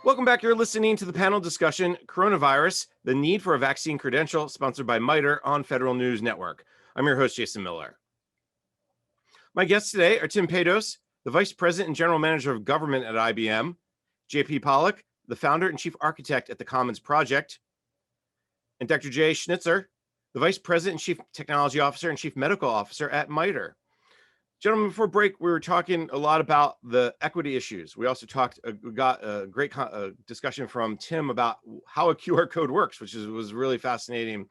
Welcome back. You're listening to the panel discussion, Coronavirus, the Need for a Vaccine Credential, sponsored by MITRE on Federal News Network. I'm your host, Jason Miller. My guests today are Tim Pados, the Vice President and General Manager of Government at IBM, JP Pollock, the Founder and Chief Architect at the Commons Project, and Dr. Jay Schnitzer, the Vice President and Chief Technology Officer and Chief Medical Officer at MITRE. Gentlemen, before break, we were talking a lot about the equity issues. We also we got a great discussion from Tim about how a QR code works, which was really fascinating.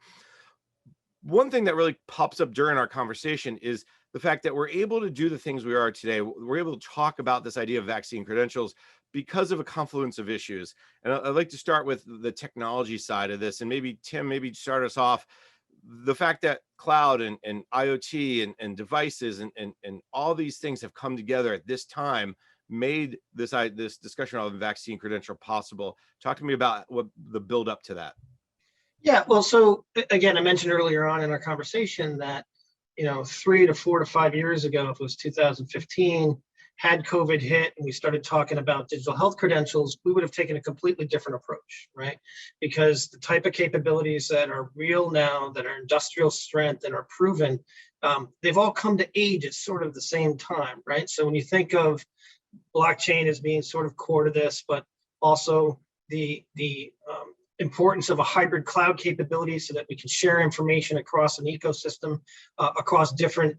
One thing that really pops up during our conversation is the fact that we're able to do the things we are today. We're able to talk about this idea of vaccine credentials because of a confluence of issues. And I'd like to start with the technology side of this. And maybe, Tim, start us off. The fact that cloud and IoT and devices and all these things have come together at this time made this discussion of the vaccine credential possible. Talk to me about what the build up to that. Yeah, well, so again, I mentioned earlier on in our conversation that, 3 to 4 to 5 years ago, if it was 2015, had COVID hit and we started talking about digital health credentials, we would have taken a completely different approach, right? Because the type of capabilities that are real now, that are industrial strength and are proven, they've all come to age at sort of the same time, right? So when you think of blockchain as being sort of core to this, but also the importance of a hybrid cloud capability so that we can share information across an ecosystem, across different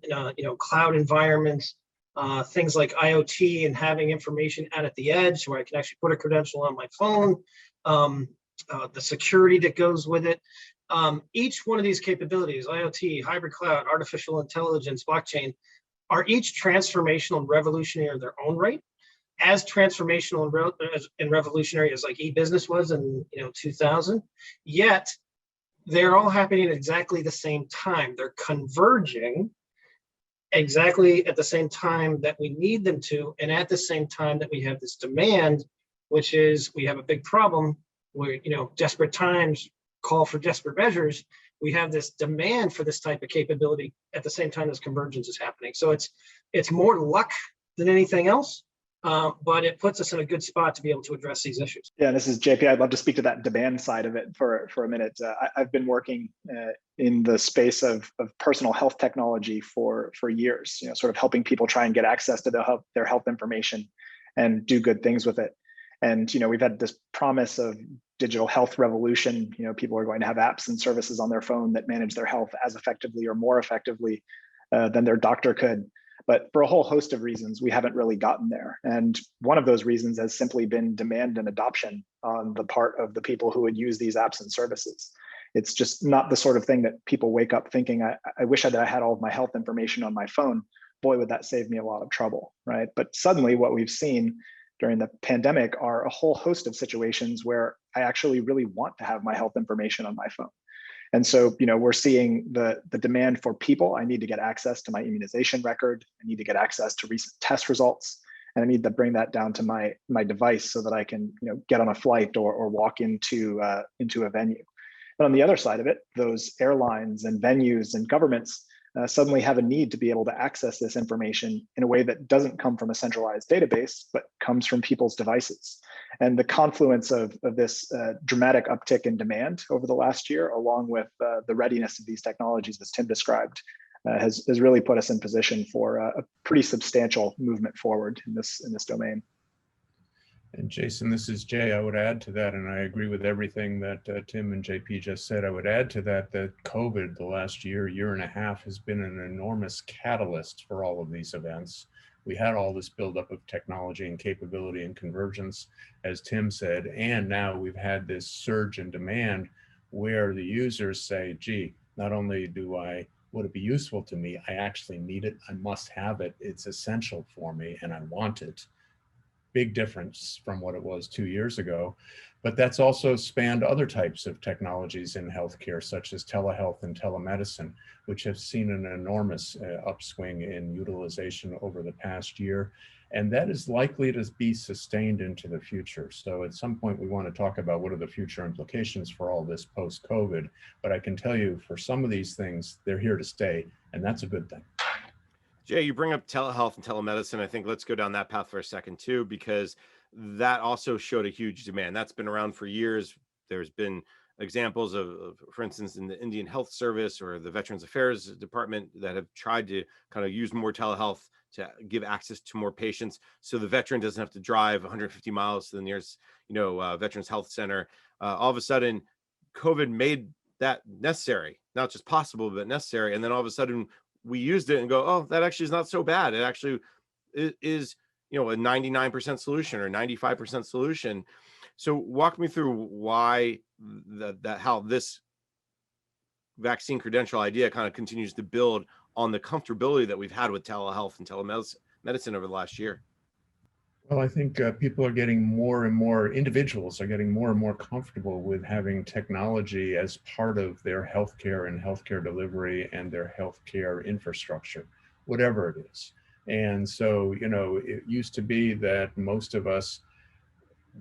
cloud environments, things like IoT and having information out at the edge where I can actually put a credential on my phone, the security that goes with it. Each one of these capabilities, IoT, hybrid cloud, artificial intelligence, blockchain, are each transformational and revolutionary in their own right. As transformational and revolutionary as like e-business was in 2000, yet they're all happening at exactly the same time. They're converging exactly at the same time that we need them to, and at the same time that we have this demand, which is we have a big problem where desperate times call for desperate measures. We have this demand for this type of capability at the same time as convergence is happening. So it's more luck than anything else, but it puts us in a good spot to be able to address these issues. Yeah, this is JP. I'd love to speak to that demand side of it for a minute. I've been working in the space of personal health technology for years, sort of helping people try and get access to their health information and do good things with it. And we've had this promise of digital health revolution. People are going to have apps and services on their phone that manage their health as effectively or more effectively than their doctor could. But for a whole host of reasons, we haven't really gotten there. And one of those reasons has simply been demand and adoption on the part of the people who would use these apps and services. It's just not the sort of thing that people wake up thinking, I wish that I had all of my health information on my phone. Boy, would that save me a lot of trouble, right? But suddenly what we've seen during the pandemic are a whole host of situations where I actually really want to have my health information on my phone. And so, we're seeing the demand for people. I need to get access to my immunization record. I need to get access to recent test results. And I need to bring that down to my device so that I can, get on a flight or walk into a venue. But on the other side of it, those airlines and venues and governments suddenly have a need to be able to access this information in a way that doesn't come from a centralized database, but comes from people's devices. And the confluence of this dramatic uptick in demand over the last year, along with the readiness of these technologies, as Tim described, has really put us in position for a pretty substantial movement forward in this domain. And Jason, this is Jay. I would add to that, and I agree with everything that Tim and JP just said. I would add to that COVID, the last year and a half, has been an enormous catalyst for all of these events. We had all this buildup of technology and capability and convergence, as Tim said, and now we've had this surge in demand where the users say, gee, not only would it be useful to me, I actually need it, I must have it, it's essential for me, and I want it. Big difference from what it was 2 years ago. But that's also spanned other types of technologies in healthcare, such as telehealth and telemedicine, which have seen an enormous upswing in utilization over the past year. And that is likely to be sustained into the future. So at some point, we want to talk about what are the future implications for all this post-COVID. But I can tell you, for some of these things, they're here to stay, and that's a good thing. Jay, you bring up telehealth and telemedicine. I think let's go down that path for a second too, because that also showed a huge demand. That's been around for years. There's been examples of, for instance, in the Indian Health Service or the Veterans Affairs Department that have tried to kind of use more telehealth to give access to more patients, so the veteran doesn't have to drive 150 miles to the nearest, Veterans Health Center. All of a sudden, COVID made that necessary, not just possible, but necessary. And then all of a sudden, we used it and go, oh, that actually is not so bad. It actually is, a 99% solution or 95% solution. So walk me through why how this vaccine credential idea kind of continues to build on the comfortability that we've had with telehealth and telemedicine over the last year. Well, I think people are getting more and more, individuals are getting more and more comfortable with having technology as part of their healthcare and healthcare delivery and their healthcare infrastructure, whatever it is. And so, it used to be that most of us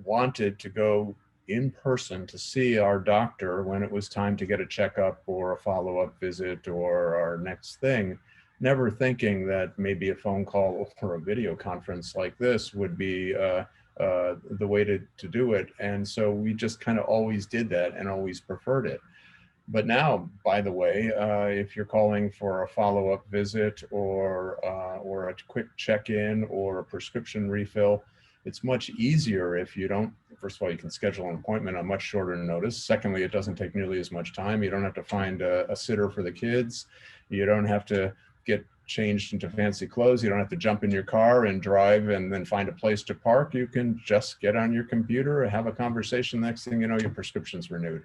wanted to go in person to see our doctor when it was time to get a checkup or a follow-up visit or our next thing, never thinking that maybe a phone call or a video conference like this would be the way to do it. And so we just kind of always did that and always preferred it. But now, by the way, if you're calling for a follow-up visit or a quick check-in or a prescription refill, it's much easier if you don't. First of all, you can schedule an appointment on much shorter notice. Secondly, it doesn't take nearly as much time. You don't have to find a sitter for the kids. You don't have to get changed into fancy clothes. You don't have to jump in your car and drive and then find a place to park. You can just get on your computer and have a conversation. Next thing you know, your prescription's renewed.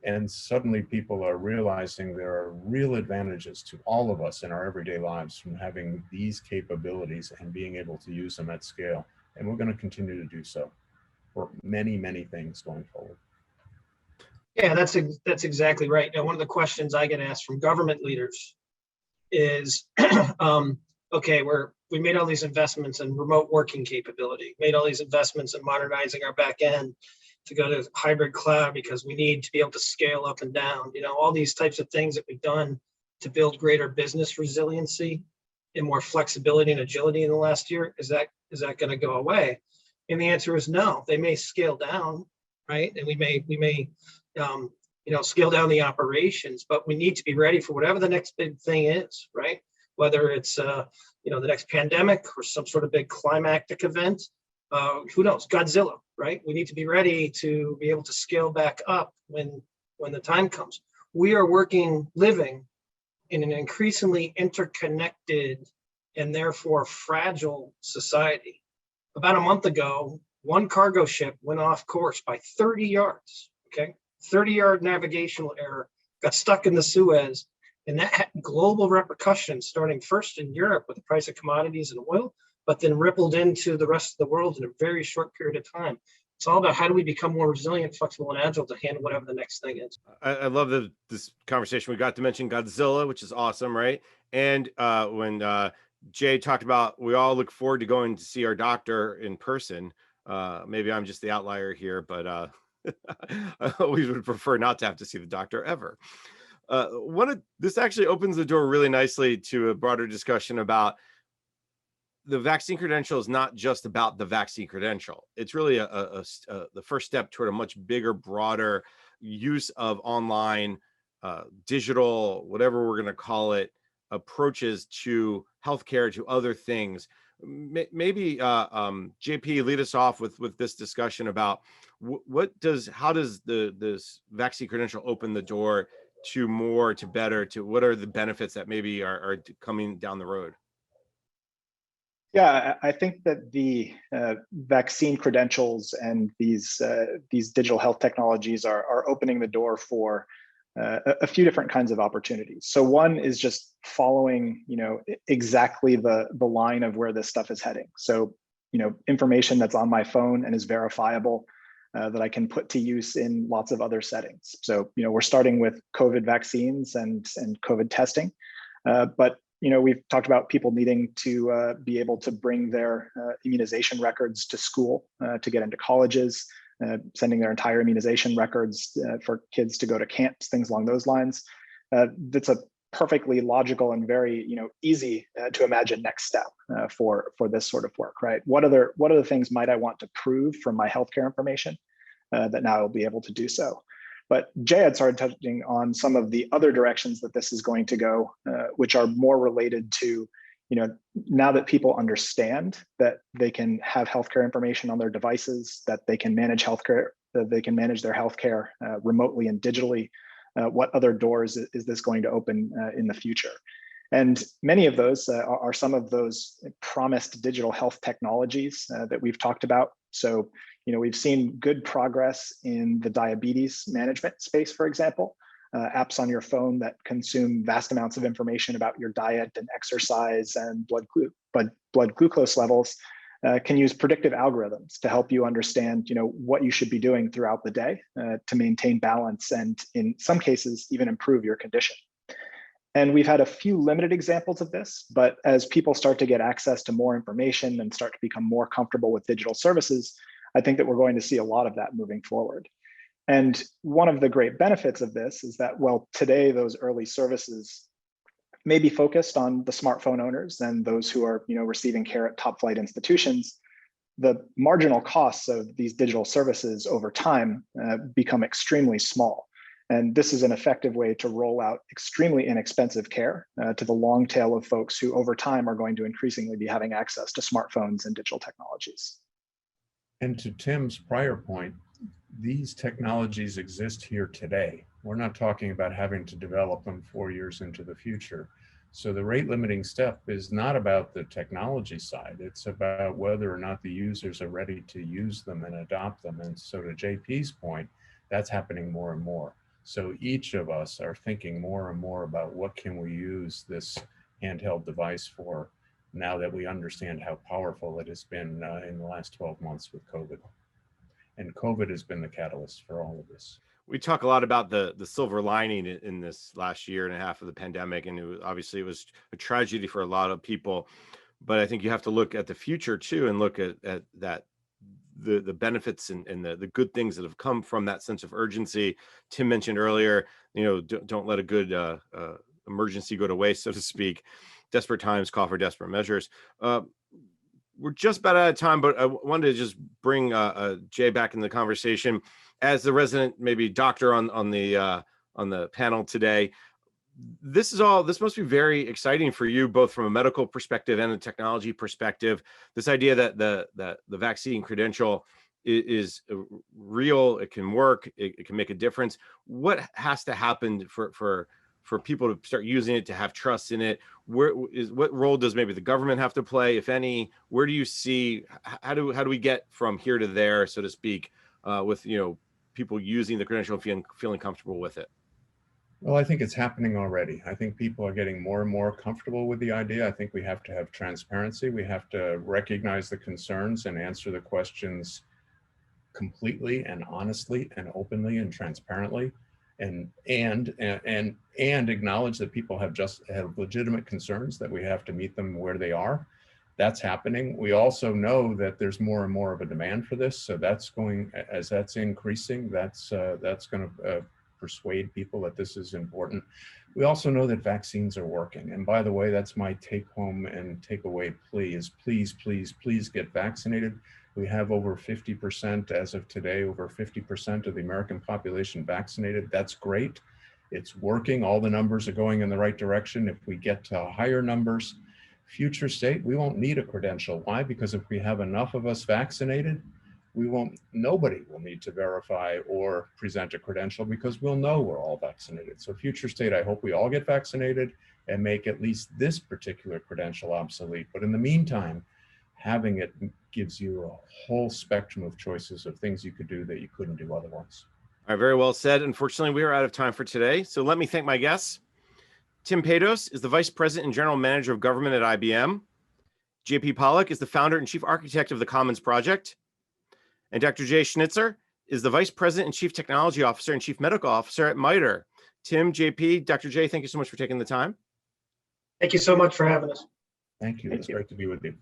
And suddenly people are realizing there are real advantages to all of us in our everyday lives from having these capabilities and being able to use them at scale. And we're going to continue to do so for many, many things going forward. Yeah, that's exactly right. Now, one of the questions I get asked from government leaders is, okay, we made all these investments in remote working capability, made all these investments in modernizing our back end to go to hybrid cloud because we need to be able to scale up and down, all these types of things that we've done to build greater business resiliency and more flexibility and agility in the last year. Is that going to go away? And the answer is no. They may scale down, right? And we may scale down the operations, but we need to be ready for whatever the next big thing is, right? Whether it's the next pandemic or some sort of big climactic event. Who knows? Godzilla, right? We need to be ready to be able to scale back up when the time comes. We are living in an increasingly interconnected and therefore fragile society. About a month ago, one cargo ship went off course by 30 yards, okay? 30-yard navigational error, got stuck in the Suez, and that had global repercussions, starting first in Europe with the price of commodities and oil, but then rippled into the rest of the world in a very short period of time. It's all about how do we become more resilient, flexible, and agile to handle whatever the next thing is. I love this conversation. We got to mention Godzilla, which is awesome, right? And when Jay talked about, we all look forward to going to see our doctor in person. Maybe I'm just the outlier here, but I always would prefer not to have to see the doctor ever. This actually opens the door really nicely to a broader discussion about the vaccine credential is not just about the vaccine credential. It's really the first step toward a much bigger, broader use of online, digital, whatever we're going to call it, approaches to healthcare, to other things. Maybe JP, lead us off with this discussion about how does this vaccine credential open the door to more, to better, to what are the benefits that maybe are coming down the road? Yeah, I think that the vaccine credentials and these digital health technologies are opening the door for a few different kinds of opportunities. So one is just following, exactly the line of where this stuff is heading. So, information that's on my phone and is verifiable that I can put to use in lots of other settings. So, we're starting with COVID vaccines and COVID testing, but we've talked about people needing to be able to bring their immunization records to school to get into colleges, sending their entire immunization records for kids to go to camps, things along those lines. That's a perfectly logical and very easy to imagine next step for this sort of work, right? What other things might I want to prove from my healthcare information that now I'll be able to do so? But Jay had started touching on some of the other directions that this is going to go, which are more related to, now that people understand that they can have healthcare information on their devices, that they can manage healthcare, that they can manage their healthcare remotely and digitally. What other doors is this going to open in the future? And many of those are some of those promised digital health technologies that we've talked about. So, we've seen good progress in the diabetes management space, for example, apps on your phone that consume vast amounts of information about your diet and exercise and blood glucose levels. Can use predictive algorithms to help you understand, what you should be doing throughout the day to maintain balance and, in some cases, even improve your condition. And we've had a few limited examples of this, but as people start to get access to more information and start to become more comfortable with digital services, I think that we're going to see a lot of that moving forward. And one of the great benefits of this is that, well, today those early services may be focused on the smartphone owners and those who are, receiving care at top flight institutions. The marginal costs of these digital services over time become extremely small. And this is an effective way to roll out extremely inexpensive care to the long tail of folks who over time are going to increasingly be having access to smartphones and digital technologies. And to Tim's prior point, these technologies exist here today. We're not talking about having to develop them 4 years into the future. So the rate limiting step is not about the technology side. It's about whether or not the users are ready to use them and adopt them. And so to JP's point, that's happening more and more. So each of us are thinking more and more about what can we use this handheld device for now that we understand how powerful it has been in the last 12 months with COVID. And COVID has been the catalyst for all of this. We talk a lot about the silver lining in this last year and a half of the pandemic, and obviously it was a tragedy for a lot of people. But I think you have to look at the future too, and look at that the benefits and the good things that have come from that sense of urgency. Tim mentioned earlier, don't let a good emergency go to waste, so to speak. Desperate times call for desperate measures. We're just about out of time, but I wanted to just bring Jay back in the conversation as the resident, maybe doctor on the panel today. This must be very exciting for you, both from a medical perspective and a technology perspective. This idea that the vaccine credential is real, it can work, it can make a difference. What has to happen for people to start using it, to have trust in it? What role does maybe the government have to play, if any? Where do you see, how do we get from here to there, so to speak, with people using the credential and feeling comfortable with it? Well, I think it's happening already. I think people are getting more and more comfortable with the idea. I think we have to have transparency. We have to recognize the concerns and answer the questions completely and honestly and openly and transparently, and acknowledge that people have legitimate concerns, that we have to meet them where they are. That's happening. We also know that there's more and more of a demand for this. So as that's increasing, that's going to persuade people that this is important. We also know that vaccines are working. And by the way, that's my take home and takeaway plea is please, please, please get vaccinated. We have over 50% as of today, over 50% of the American population vaccinated. That's great. It's working. All the numbers are going in the right direction. If we get to higher numbers, future state, we won't need a credential. Why? Because if we have enough of us vaccinated, nobody will need to verify or present a credential, because we'll know we're all vaccinated. So future state, I hope we all get vaccinated and make at least this particular credential obsolete. But in the meantime, having it gives you a whole spectrum of choices of things you could do that you couldn't do otherwise. All right, very well said. Unfortunately, we are out of time for today. So let me thank my guests. Tim Paidos is the Vice President and General Manager of Government at IBM. JP Pollock is the founder and Chief Architect of the Commons Project. And Dr. Jay Schnitzer is the Vice President and Chief Technology Officer and Chief Medical Officer at MITRE. Tim, JP, Dr. Jay, thank you so much for taking the time. Thank you so much for having us. Thank you. It's great to be with you.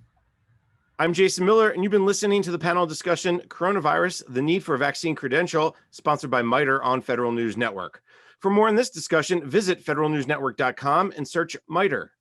I'm Jason Miller, and you've been listening to the panel discussion, Coronavirus, the Need for a Vaccine Credential, sponsored by MITRE on Federal News Network. For more on this discussion, visit federalnewsnetwork.com and search MITRE.